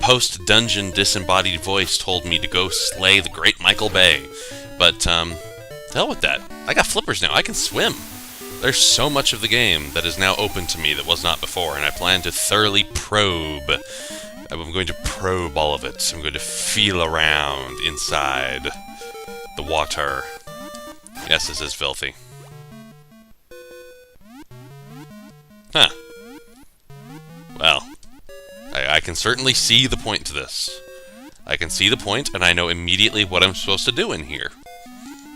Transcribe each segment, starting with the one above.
post-dungeon disembodied voice told me to go slay the great Michael Bay. But, to hell with that. I got flippers now. I can swim. There's so much of the game that is now open to me that was not before, and I plan to thoroughly probe. I'm going to probe all of it. I'm going to feel around inside the water. Yes, this is filthy. Huh. Well, I can certainly see the point to this. I can see the point, and I know immediately what I'm supposed to do in here.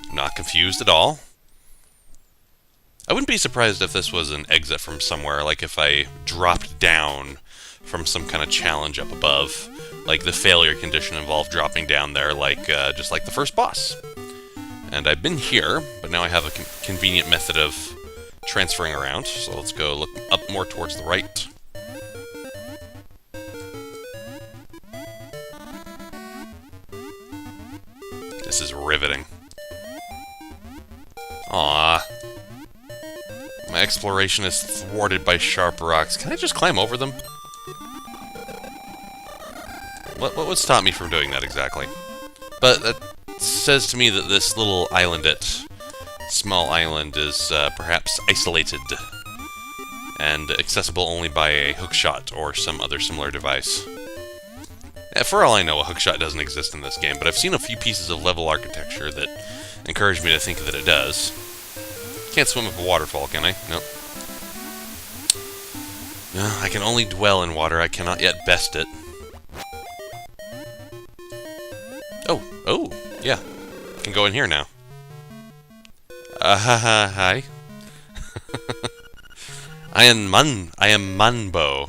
I'm not confused at all. I wouldn't be surprised if this was an exit from somewhere, like if I dropped down from some kind of challenge up above. Like the failure condition involved dropping down there, like just like the first boss. And I've been here, but now I have a convenient method of transferring around. So let's go look up more towards the right. This is riveting. Aww. My exploration is thwarted by sharp rocks. Can I just climb over them? What would stop me from doing that exactly? But that says to me that this little islandette, small island, is perhaps isolated and accessible only by a hookshot or some other similar device. For all I know, a hookshot doesn't exist in this game, but I've seen a few pieces of level architecture that encourage me to think that it does. Can't swim up a waterfall, can I? Nope. No, I can only dwell in water. I cannot yet best it. Oh, yeah. I can go in here now. Hi. I am Manbo.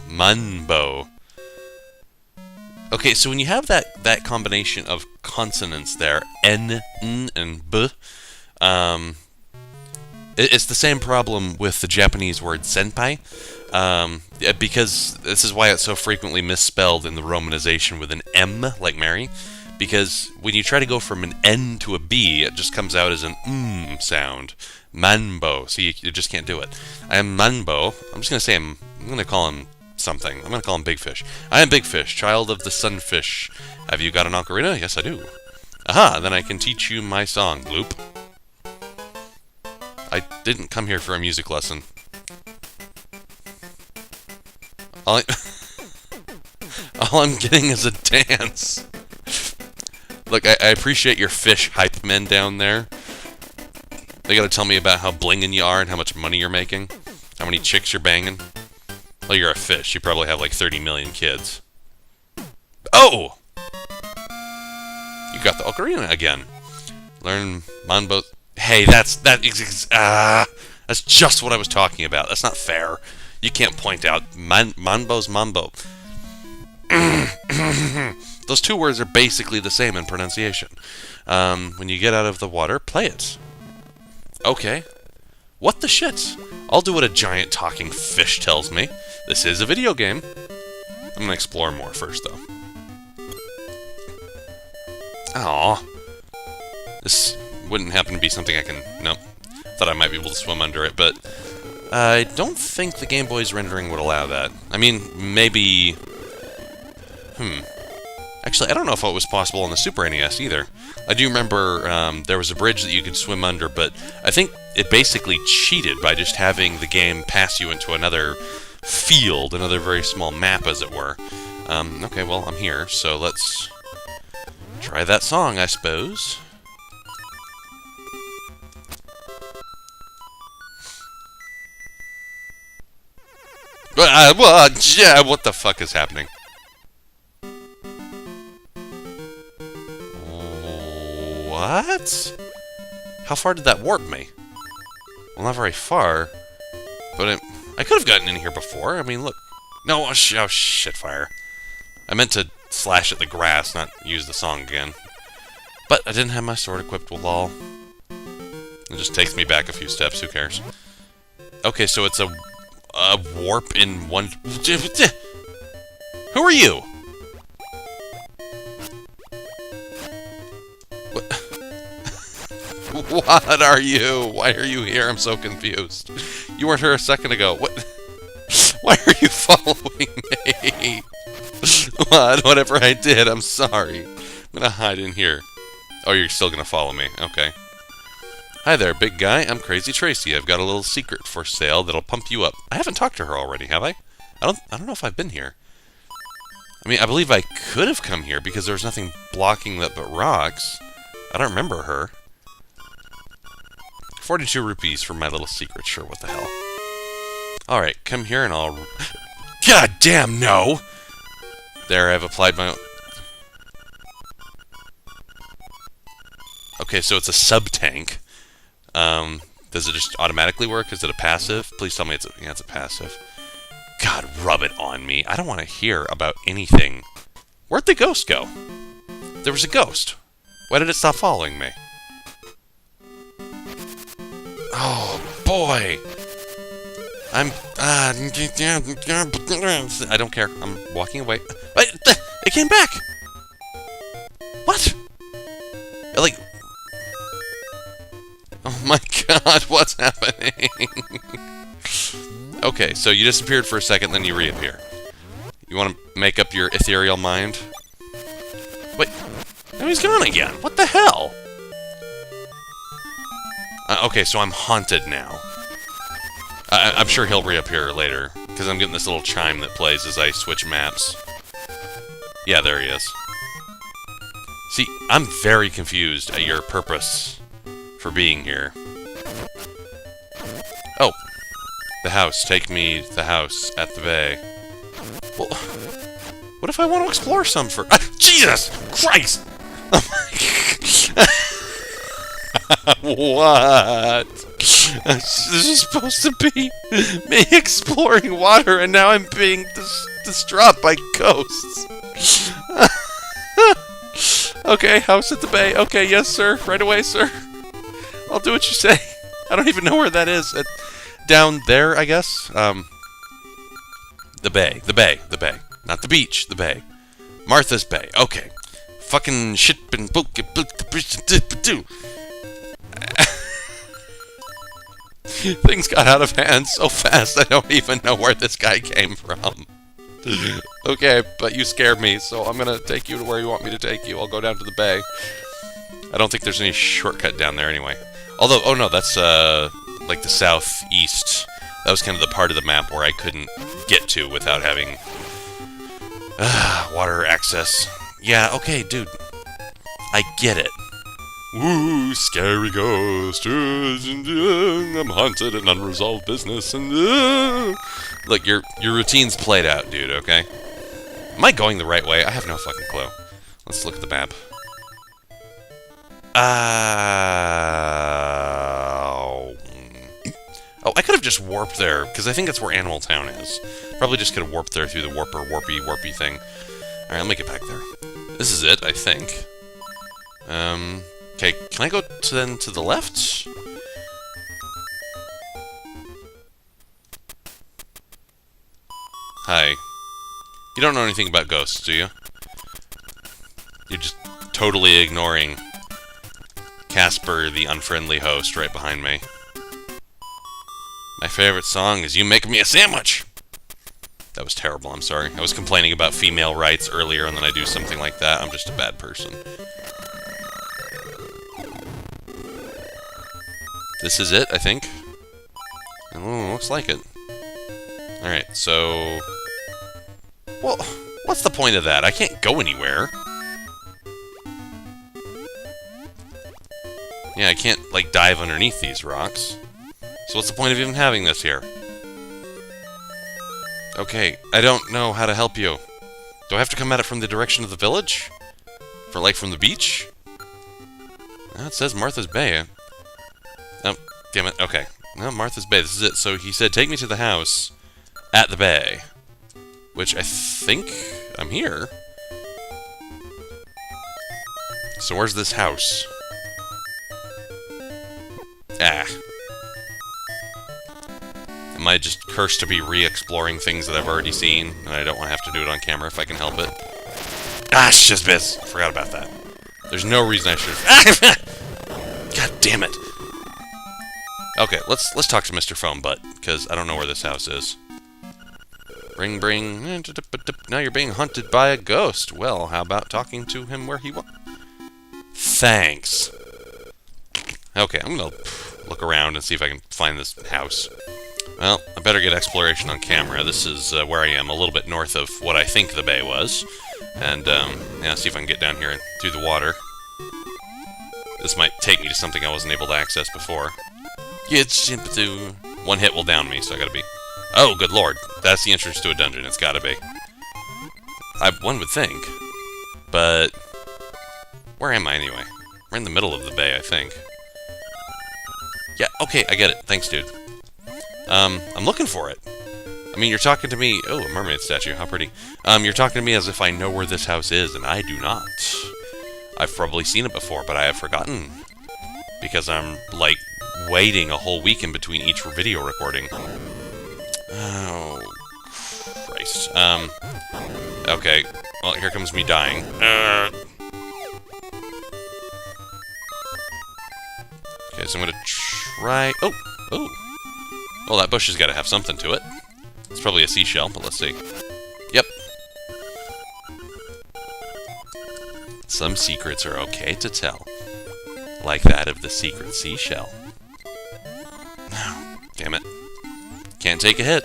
Okay, so when you have that combination of consonants there, N, N, and B, it's the same problem with the Japanese word senpai, because this is why it's so frequently misspelled in the romanization with an M, like Mary, because when you try to go from an N to a B, it just comes out as an sound. Manbo. So you just can't do it. I am Manbo. I'm just going to say I'm going to call him something. I'm going to call him Big Fish. I am Big Fish, child of the sunfish. Have you got an ocarina? Yes, I do. Aha, then I can teach you my song, Bloop. I didn't come here for a music lesson. All I'm getting is a dance. Look, I appreciate your fish hype men down there. They gotta tell me about how blingin' you are and how much money you're making. How many chicks you're banging. Well, you're a fish. You probably have like 30 million kids. Oh! You got the ocarina again. Learn Manbo. Hey, that's just what I was talking about. That's not fair. You can't point out Manbo's Mambo. Those two words are basically the same in pronunciation. When you get out of the water, play it. Okay. What the shit? I'll do what a giant talking fish tells me. This is a video game. I'm gonna explore more first, though. Aww. This wouldn't happen to be something I can... Nope. Thought I might be able to swim under it, but... I don't think the Game Boy's rendering would allow that. I mean, maybe... Actually, I don't know if it was possible on the Super NES either. I do remember there was a bridge that you could swim under, but I think it basically cheated by just having the game pass you into another field, another very small map, as it were. Okay, well, I'm here, so let's try that song, I suppose. What the fuck is happening? What? How far did that warp me? Well, not very far. But I could have gotten in here before. I mean, look. No, oh shit, fire. I meant to slash at the grass, not use the song again. But I didn't have my sword equipped with all. It just takes me back a few steps, who cares? Okay, so it's a warp in one... Who are you? What are you? Why are you here? I'm so confused. You weren't here a second ago. What? Why are you following me? What? Whatever I did, I'm sorry. I'm gonna hide in here. Oh, you're still gonna follow me. Okay. Hi there, big guy. I'm Crazy Tracy. I've got a little secret for sale that'll pump you up. I haven't talked to her already, have I? I don't know if I've been here. I mean, I believe I could have come here because there was nothing blocking that but rocks. I don't remember her. 42 rupees for my little secret. Sure, what the hell. Alright, come here and I'll... God damn, no! There, I've applied my... Okay, so it's a sub-tank. Does it just automatically work? Is it a passive? Please tell me it's a passive. God, rub it on me. I don't want to hear about anything. Where'd the ghost go? There was a ghost. Why did it stop following me? Oh, boy. I don't care. I'm walking away. Wait, it came back! What? Like... Oh my god, what's happening? Okay, so you disappeared for a second, then you reappear. You want to make up your ethereal mind? Wait, now he's gone again. What the hell? Okay, so I'm haunted now. I'm sure he'll reappear later, because I'm getting this little chime that plays as I switch maps. Yeah, there he is. See, I'm very confused at your purpose for being here. Oh, the house. Take me to the house at the bay. Well, what if I want to explore some for... Jesus Christ! What? This is supposed to be me exploring water, and now I'm being distraught by ghosts. Okay, house at the bay. Okay, yes, sir. Right away, sir. I'll do what you say. I don't even know where that is. Down there, I guess. The bay. The bay. The bay. Not the beach. The bay. Martha's Bay. Okay. Fucking shit and book. Things got out of hand so fast I don't even know where this guy came from. Okay, but you scared me, so I'm gonna take you to where you want me to take you. I'll go down to the bay. I don't think there's any shortcut down there anyway. Although, oh no, that's like the southeast. That was kind of the part of the map where I couldn't get to without having water access. Yeah, okay, dude. I get it. Woo, scary ghost. I'm haunted and unresolved business. And look, your routine's played out, dude. Okay. Am I going the right way? I have no fucking clue. Let's look at the map. Oh, I could have just warped there because I think that's where Animal Town is. Probably just could have warped there through the warpy thing. All right, let me get back there. This is it, I think. Okay, can I go to the left? Hi. You don't know anything about ghosts, do you? You're just totally ignoring Casper, the unfriendly host, right behind me. My favorite song is You Make Me a Sandwich! That was terrible, I'm sorry. I was complaining about female rights earlier, and then I do something like that. I'm just a bad person. This is it, I think. Oh, looks like it. Alright, so... Well, what's the point of that? I can't go anywhere. Yeah, I can't, like, dive underneath these rocks. So what's the point of even having this here? Okay, I don't know how to help you. Do I have to come at it from the direction of the village? From the beach? It says Martha's Bay. Oh, damn it. Okay. No, Martha's Bay. This is it. So he said, take me to the house at the bay. Which I think I'm here. So where's this house? Ah. Am I just cursed to be re-exploring things that I've already seen, and I don't want to have to do it on camera if I can help it? Ah, shizbiz! I forgot about that. There's no reason I should... God damn it! Okay, let's talk to Mr. Phone Butt, because I don't know where this house is. Bring, bring. Now you're being hunted by a ghost. Well, how about talking to him where he was? Thanks. Okay, I'm gonna look around and see if I can find this house. Well, I better get exploration on camera. This is where I am, a little bit north of what I think the bay was. And, yeah, see if I can get down here and through the water. This might take me to something I wasn't able to access before. One hit will down me, so I gotta be... Oh, good lord. That's the entrance to a dungeon. It's gotta be. One would think. But... where am I, anyway? We're in the middle of the bay, I think. Yeah, okay, I get it. Thanks, dude. I'm looking for it. I mean, you're talking to me... Oh, a mermaid statue. How pretty. You're talking to me as if I know where this house is, and I do not. I've probably seen it before, but I have forgotten. Because I'm, like, waiting a whole week in between each video recording. Oh, Christ. Okay. Well, here comes me dying. Okay, so I'm gonna try... Oh! Oh! Well, that bush has got to have something to it. It's probably a seashell, but let's see. Yep. Some secrets are okay to tell. Like that of the secret seashell. Damn it. Can't take a hit.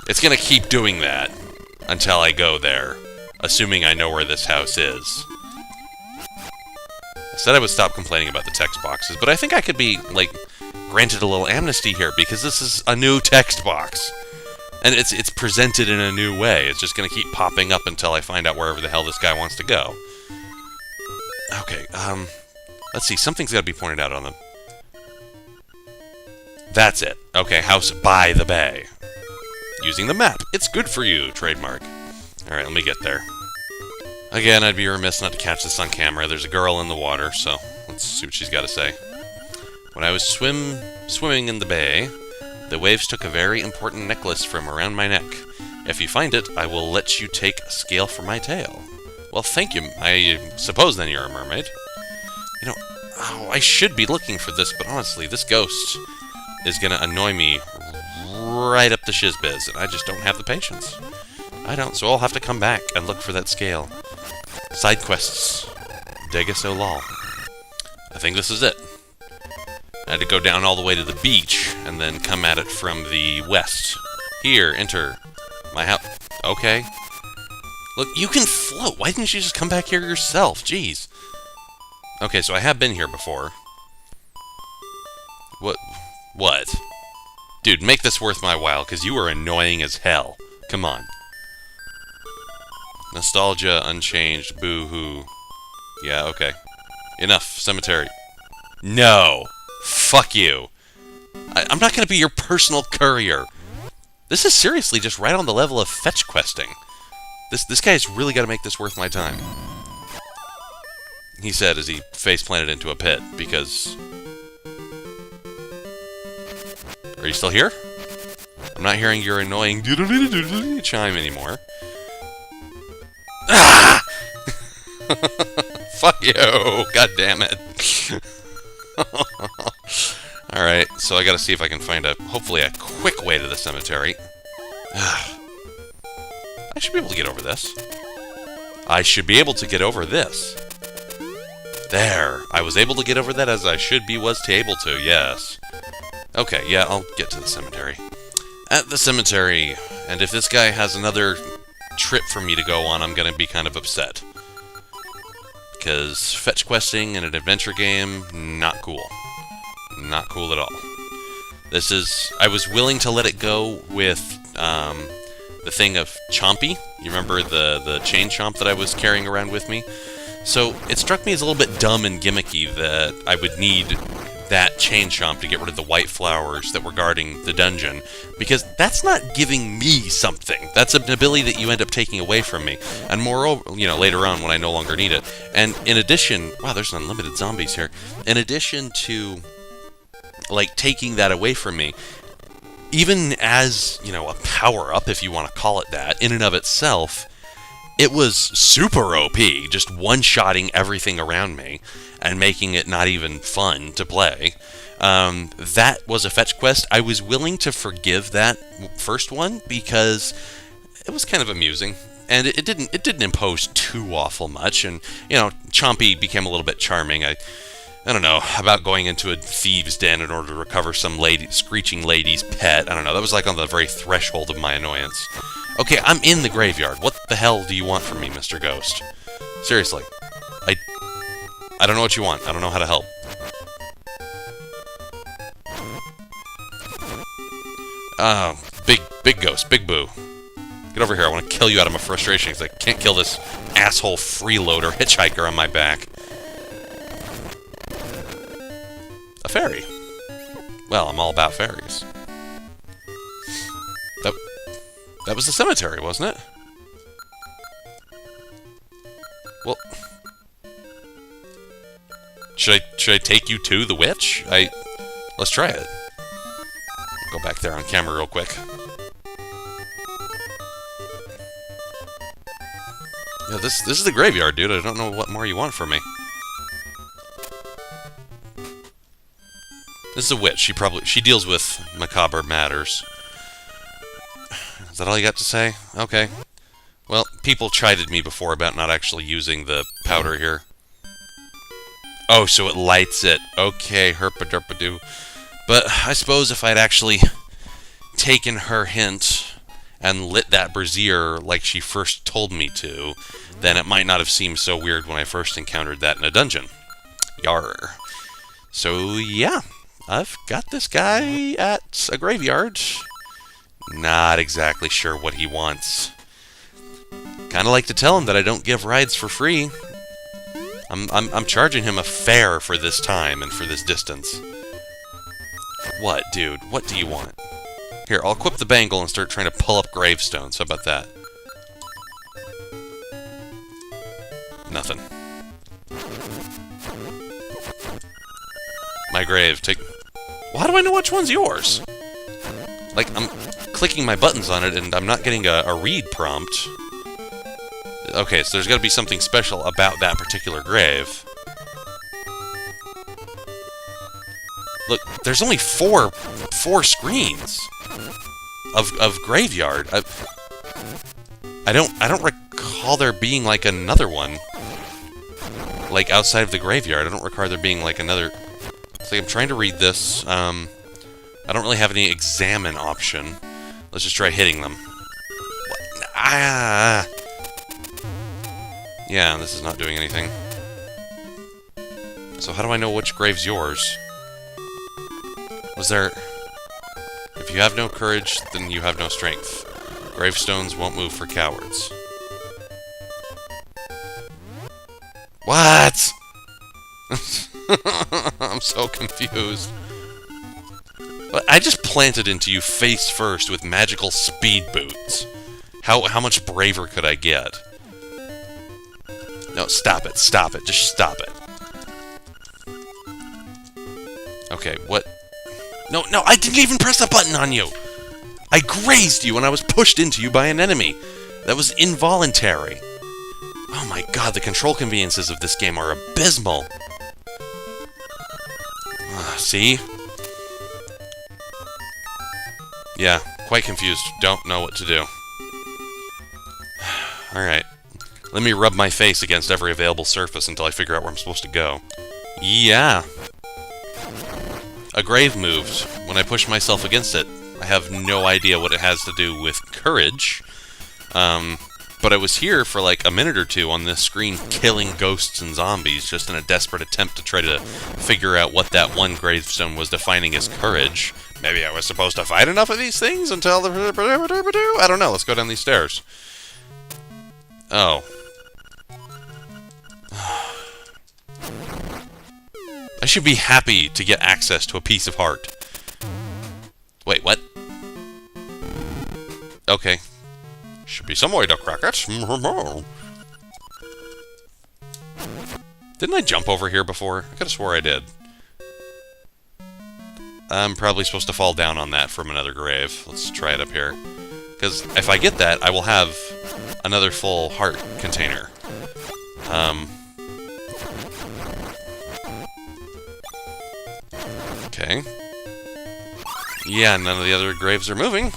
It's gonna keep doing that until I go there, assuming I know where this house is. I said I would stop complaining about the text boxes, but I think I could be, like, granted a little amnesty here, because this is a new text box. And it's presented in a new way. It's just gonna keep popping up until I find out wherever the hell this guy wants to go. Okay, let's see, something's gotta be pointed out on them. That's it. Okay, house by the bay. Using the map. It's good for you, trademark. Alright, let me get there. Again, I'd be remiss not to catch this on camera. There's a girl in the water, so let's see what she's got to say. When I was swimming in the bay, the waves took a very important necklace from around my neck. If you find it, I will let you take a scale from my tail. Well, thank you. I suppose then you're a mermaid. You know, oh, I should be looking for this, but honestly, this ghost is going to annoy me right up the shizbiz, and I just don't have the patience. I don't, so I'll have to come back and look for that scale. Side quests. Degasolol. I think this is it. I had to go down all the way to the beach, and then come at it from the west. Here, enter my house. Okay. Look, you can float. Why didn't you just come back here yourself? Jeez. Okay, so I have been here before. What? Dude, make this worth my while, because you are annoying as hell. Come on. Nostalgia, unchanged, boo-hoo. Yeah, okay. Enough, cemetery. No! Fuck you. I'm not gonna be your personal courier. This is seriously just right on the level of fetch questing. This guy's really gotta make this worth my time. He said as he face-planted into a pit, because... Are you still here? I'm not hearing your annoying chime anymore. Ah! Fuck you! God damn it! Alright, so I gotta see if I can find hopefully a quick way to the cemetery. I should be able to get over this. I should be able to get over this. There! I was able to get over that as I should be able to, yes. Okay, yeah, I'll get to the cemetery. At the cemetery, and if this guy has another trip for me to go on, I'm gonna be kind of upset. Because fetch questing in an adventure game, not cool. Not cool at all. This is... I was willing to let it go with the thing of Chompy. You remember the chain chomp that I was carrying around with me? So it struck me as a little bit dumb and gimmicky that I would need that chain chomp to get rid of the white flowers that were guarding the dungeon, because that's not giving me something. That's an ability that you end up taking away from me. And moreover, you know, later on when I no longer need it. And in addition, wow, there's unlimited zombies here. In addition to, like, taking that away from me, even as, you know, a power-up, if you want to call it that, in and of itself, it was super OP, just one-shotting everything around me, and making it not even fun to play. That was a fetch quest. I was willing to forgive that first one because it was kind of amusing, and it didn't impose too awful much. And Chompy became a little bit charming. I don't know about going into a thieves' den in order to recover some screeching lady's pet. I don't know. That was like on the very threshold of my annoyance. Okay, I'm in the graveyard. What the hell do you want from me, Mr. Ghost? Seriously, I don't know what you want. I don't know how to help. Oh, big ghost, big boo. Get over here. I want to kill you out of my frustration because I can't kill this asshole freeloader hitchhiker on my back. A fairy. Well, I'm all about fairies. That was the cemetery, wasn't it? Well, should I take you to the witch? Let's try it. Go back there on camera real quick. Yeah, this is the graveyard, dude. I don't know what more you want from me. This is a witch. She deals with macabre matters. Is that all you got to say? Okay. Well, people chided me before about not actually using the powder here. Oh, so it lights it. Okay, herpa-derpa-doo. But I suppose if I'd actually taken her hint and lit that brazier like she first told me to, then it might not have seemed so weird when I first encountered that in a dungeon. Yarr. So, yeah. I've got this guy at a graveyard. Not exactly sure what he wants. Kinda like to tell him that I don't give rides for free. I'm charging him a fare for this time and for this distance. What, dude? What do you want? Here, I'll equip the bangle and start trying to pull up gravestones. How about that? Nothing. My grave. Well, how do I know which one's yours? Like, I'm clicking my buttons on it and I'm not getting a read prompt. Okay, so there's got to be something special about that particular grave. Look, there's only four screens of graveyard. I don't recall there being like another one, like outside of the graveyard. I don't recall there being like another. So I'm trying to read this. I don't really have any examine option. Let's just try hitting them. Ah. Yeah, this is not doing anything. So how do I know which grave's yours? Was there... If you have no courage, then you have no strength. Gravestones won't move for cowards. What? I'm so confused. But I just planted into you face first with magical speed boots. How much braver could I get? No, stop it, just stop it. Okay, what? No, I didn't even press a button on you! I grazed you and I was pushed into you by an enemy. That was involuntary. Oh my god, the control conveniences of this game are abysmal. See? Yeah, quite confused. Don't know what to do. Alright. Let me rub my face against every available surface until I figure out where I'm supposed to go. Yeah. A grave moved. When I pushed myself against it, I have no idea what it has to do with courage. But I was here for like a minute or two on this screen killing ghosts and zombies just in a desperate attempt to try to figure out what that one gravestone was defining as courage. Maybe I was supposed to fight enough of these things until the... I don't know. Let's go down these stairs. Oh. I should be happy to get access to a piece of heart. Wait, what? Okay. Should be some way to crack it. Didn't I jump over here before? I could have swore I did. I'm probably supposed to fall down on that from another grave. Let's try it up here. Because if I get that, I will have another full heart container. Okay. Okay. Yeah, none of the other graves are moving.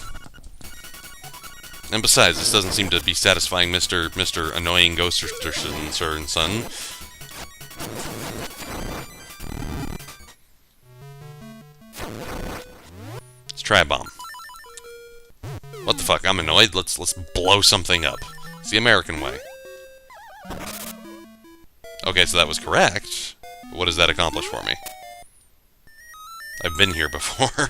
And besides, this doesn't seem to be satisfying Mr. Annoying Ghosterson and son. Let's try a bomb. What the fuck? I'm annoyed. Let's blow something up. It's the American way. Okay, so that was correct. But what does that accomplish for me? I've been here before.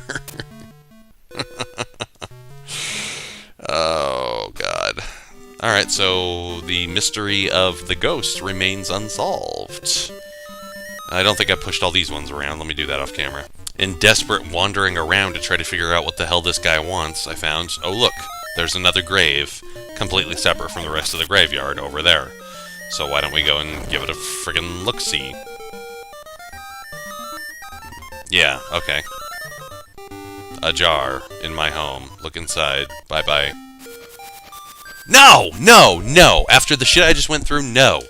Oh, God. Alright, so the mystery of the ghost remains unsolved. I don't think I pushed all these ones around. Let me do that off camera. In desperate wandering around to try to figure out what the hell this guy wants, I found, oh look, there's another grave, completely separate from the rest of the graveyard over there. So why don't we go and give it a friggin' look-see? Yeah, okay. A jar in my home. Look inside. Bye-bye. No! No! No! After the shit I just went through, no!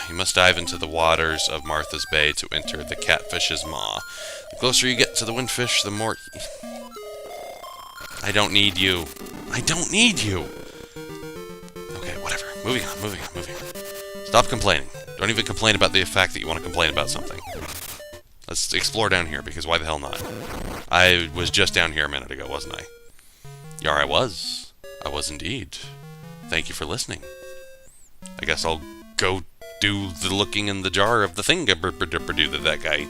You must dive into the waters of Martha's Bay to enter the catfish's maw. The closer you get to the windfish, the more... I don't need you. I don't need you! Okay, whatever. Moving on, moving on, moving on. Stop complaining. Don't even complain about the fact that you want to complain about something. Let's explore down here, because why the hell not? I was just down here a minute ago, wasn't I? Yar, I was. I was indeed. Thank you for listening. I guess I'll go do the looking in the jar of the thing that guy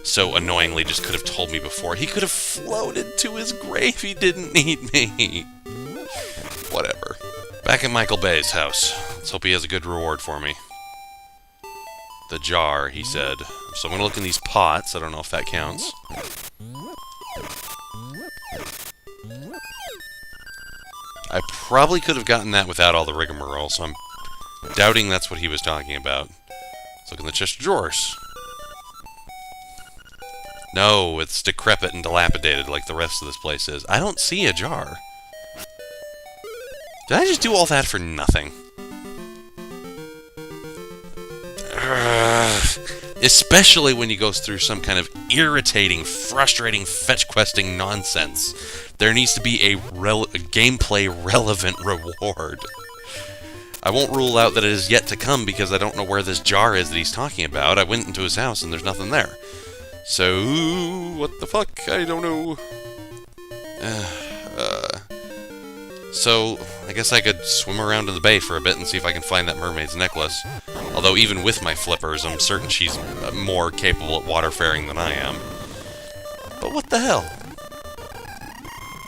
so annoyingly just could have told me before. He could have floated to his grave. He didn't need me. Whatever. Back at Michael Bay's house. Let's hope he has a good reward for me. The jar, he said. So I'm going to look in these pots. I don't know if that counts. I probably could have gotten that without all the rigmarole, so I'm doubting that's what he was talking about. Let's look in the chest of drawers. No, it's decrepit and dilapidated like the rest of this place is. I don't see a jar. Did I just do all that for nothing? Especially when he goes through some kind of irritating, frustrating, fetch-questing nonsense. There needs to be a gameplay-relevant reward. I won't rule out that it is yet to come because I don't know where this jar is that he's talking about. I went into his house and there's nothing there. So, what the fuck? I don't know. So, I guess I could swim around in the bay for a bit and see if I can find that mermaid's necklace. Although, even with my flippers, I'm certain she's more capable at waterfaring than I am. But what the hell?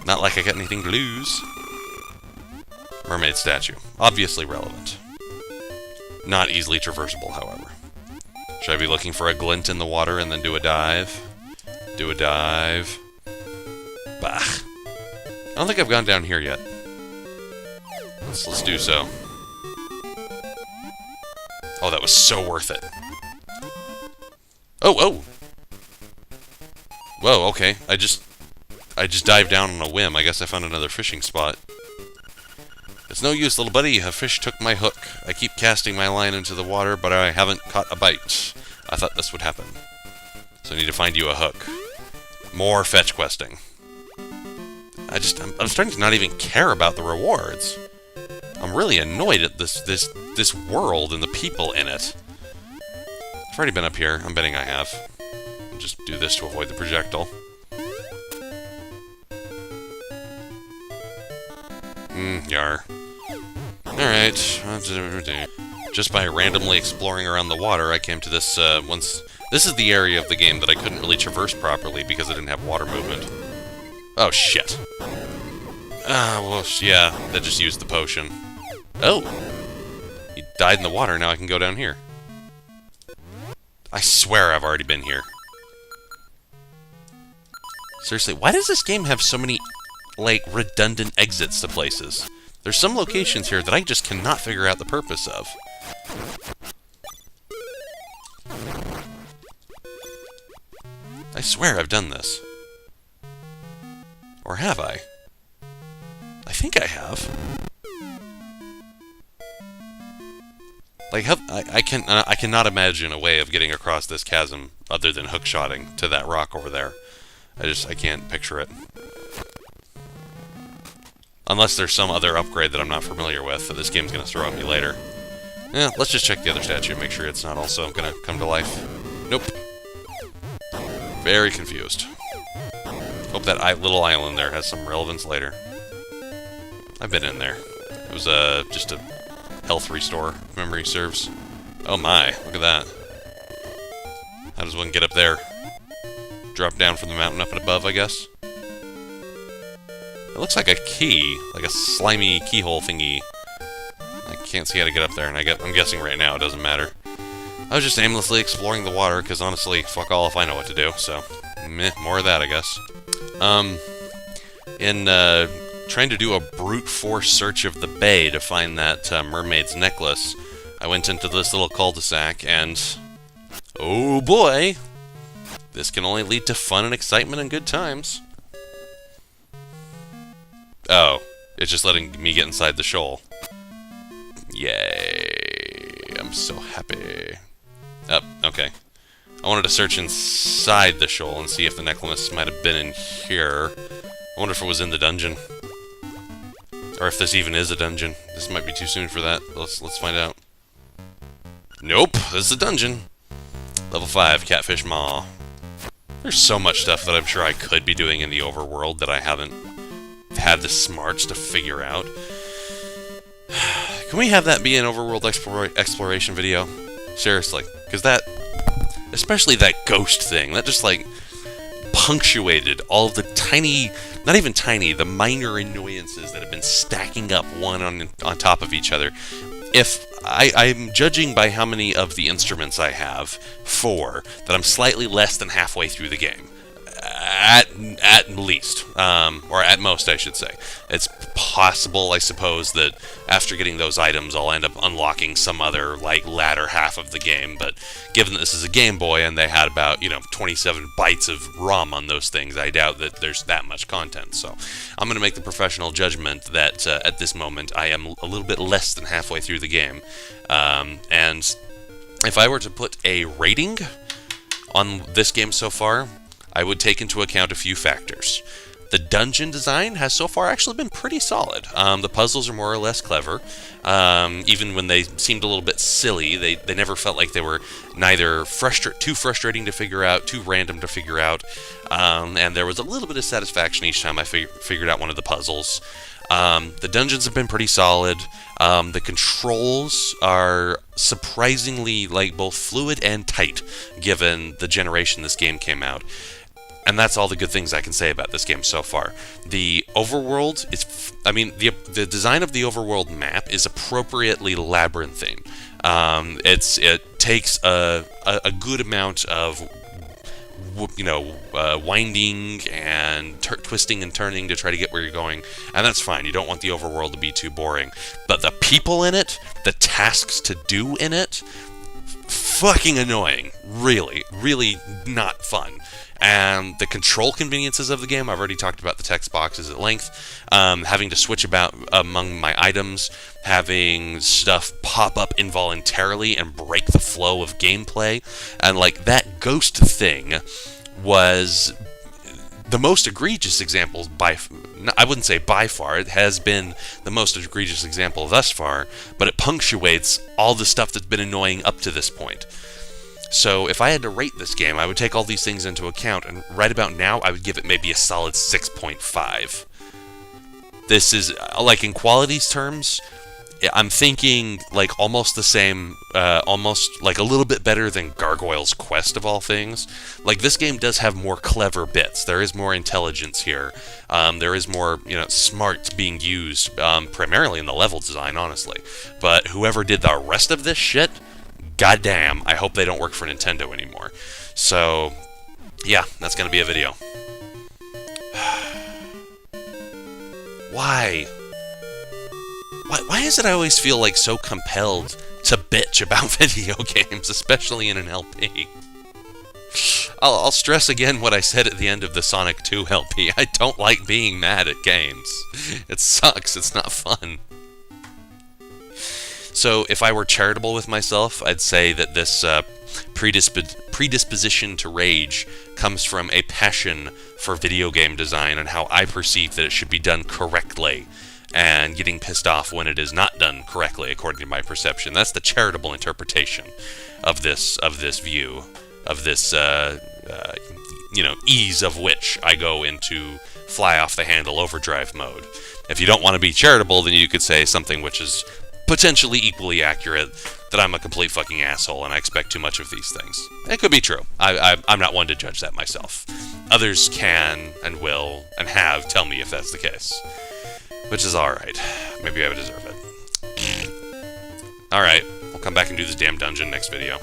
Not like I got anything to lose. Mermaid statue. Obviously relevant. Not easily traversable, however. Should I be looking for a glint in the water and then do a dive? Do a dive. Bah. I don't think I've gone down here yet. Let's do so. Oh, that was so worth it. Oh, oh! Whoa, okay. I just dived down on a whim. I guess I found another fishing spot. It's no use, little buddy. A fish took my hook. I keep casting my line into the water, but I haven't caught a bite. I thought this would happen. So I need to find you a hook. More fetch questing. I'm starting to not even care about the rewards. I'm really annoyed at this world and the people in it. I've already been up here. I'm betting I have. I'll just do this to avoid the projectile. Yar. Alright. Just by randomly exploring around the water, I came to this, once... This is the area of the game that I couldn't really traverse properly because I didn't have water movement. Oh, shit. Well, yeah, that just used the potion. Oh! He died in the water, now I can go down here. I swear I've already been here. Seriously, why does this game have so many, like, redundant exits to places? There's some locations here that I just cannot figure out the purpose of. I swear I've done this. Or have I? I think I have. Like, I cannot imagine a way of getting across this chasm other than hookshotting to that rock over there. I can't picture it. Unless there's some other upgrade that I'm not familiar with that this game's going to throw at me later. Yeah, let's just check the other statue and make sure it's not also going to come to life. Nope. Very confused. Hope that little island there has some relevance later. I've been in there. It was just a health restore, if memory serves. Oh my, look at that. How does one get up there? Drop down from the mountain up and above, I guess? It looks like a key, like a slimy keyhole thingy. I can't see how to get up there, and I'm guessing right now it doesn't matter. I was just aimlessly exploring the water, because honestly, fuck all if I know what to do, so... meh, more of that, I guess. In trying to do a brute force search of the bay to find that mermaid's necklace, I went into this little cul-de-sac, and... oh boy! This can only lead to fun and excitement and good times. Oh, it's just letting me get inside the shoal. Yay, I'm so happy. Oh, okay. I wanted to search inside the shoal and see if the necklace might have been in here. I wonder if it was in the dungeon. Or if this even is a dungeon. This might be too soon for that. Let's find out. Nope, this is a dungeon. Level 5, Catfish Maw. There's so much stuff that I'm sure I could be doing in the overworld that I haven't had the smarts to figure out. Can we have that be an overworld exploration video? Seriously, because that, especially that ghost thing, that just like punctuated all the tiny, not even tiny, the minor annoyances that have been stacking up one on top of each other. If I'm judging by how many of the instruments I have, 4, that I'm slightly less than halfway through the game. At least, or at most, I should say. It's possible, I suppose, that after getting those items, I'll end up unlocking some other, like, latter half of the game, but given that this is a Game Boy and they had about, 27 bytes of ROM on those things, I doubt that there's that much content, so I'm going to make the professional judgment that, at this moment, I am a little bit less than halfway through the game, and if I were to put a rating on this game so far, I would take into account a few factors. The dungeon design has so far actually been pretty solid. The puzzles are more or less clever. Even when they seemed a little bit silly, they never felt like they were neither too frustrating to figure out, too random to figure out. And there was a little bit of satisfaction each time I figured out one of the puzzles. The dungeons have been pretty solid. The controls are surprisingly both fluid and tight, given the generation this game came out. And that's all the good things I can say about this game so far. The overworld is, the design of the overworld map is appropriately labyrinthine. It takes a good amount of winding and twisting and turning to try to get where you're going, and that's fine. You don't want the overworld to be too boring. But the people in it, the tasks to do in it, fucking annoying. Really, really not fun. And the control conveniences of the game, I've already talked about the text boxes at length, having to switch about among my items, having stuff pop up involuntarily and break the flow of gameplay, and that ghost thing was the most egregious example I wouldn't say by far, it has been the most egregious example thus far, but it punctuates all the stuff that's been annoying up to this point. So if I had to rate this game, I would take all these things into account, and right about now, I would give it maybe a solid 6.5. This is, in qualities terms, I'm thinking, almost the same, almost, a little bit better than Gargoyle's Quest, of all things. This game does have more clever bits. There is more intelligence here. There is more, smarts being used, primarily in the level design, honestly. But whoever did the rest of this shit, goddamn, I hope they don't work for Nintendo anymore. So, yeah, that's going to be a video. Why? Why is it I always feel so compelled to bitch about video games, especially in an LP? I'll stress again what I said at the end of the Sonic 2 LP. I don't like being mad at games. It sucks. It's not fun. So if I were charitable with myself, I'd say that this predisposition to rage comes from a passion for video game design and how I perceive that it should be done correctly, and getting pissed off when it is not done correctly according to my perception. That's the charitable interpretation of this view, of this ease of which I go into fly off the handle overdrive mode. If you don't want to be charitable, then you could say something which is potentially equally accurate, that I'm a complete fucking asshole and I expect too much of these things. It could be true. I'm not one to judge that myself. Others can and will and have tell me if that's the case, which is alright. Maybe I would deserve it. Alright, we'll come back and do this damn dungeon next video.